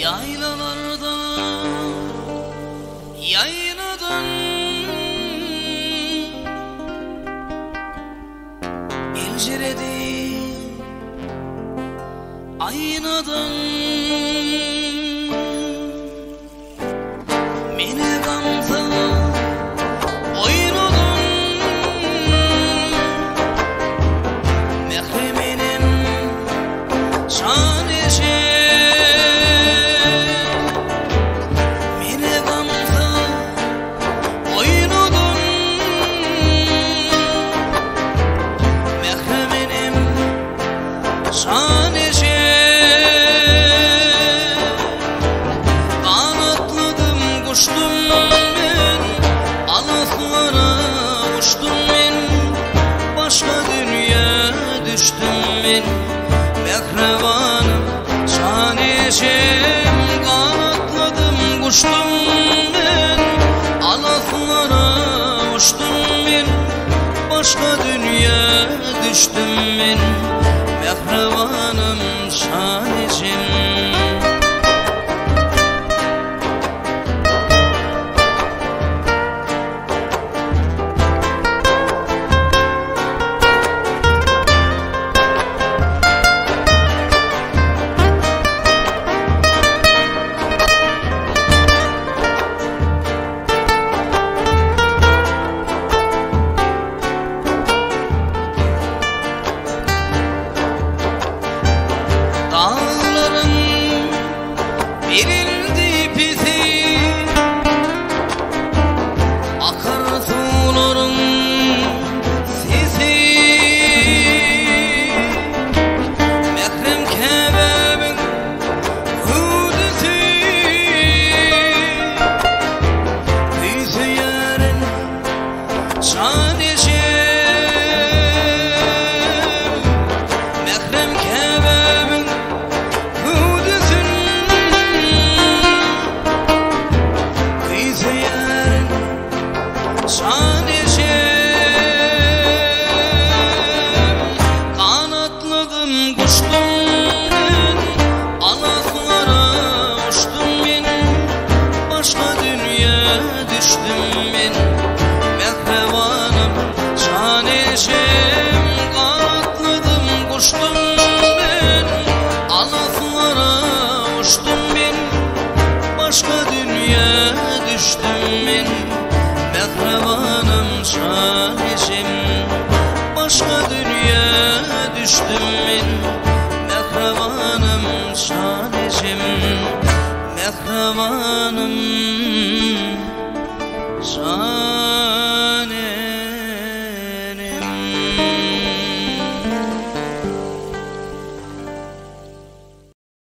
Yaylalarda, yayladan inciredi aynadan meni gamza oynadan mehremenim şanece mehrevanım şanişim kanatladım kuştum ben alaflara uçtum ben başka dünya düştüm ben mehrevanım şanişim. Verildi bizi akar suların sesi mehrem kebabın hudisi bizi yarın şanişim mehrem kebabın kanatladım kuştum ben alaflara uçtum ben başka dünya düştüm ben mehrevanım şanişim kanatladım kuştum ben alaflara uçtum ben başka dünya düştüm ben mehrevanım şanişim başka dünya düştüm ben mehrevanım şanişim mehrevanım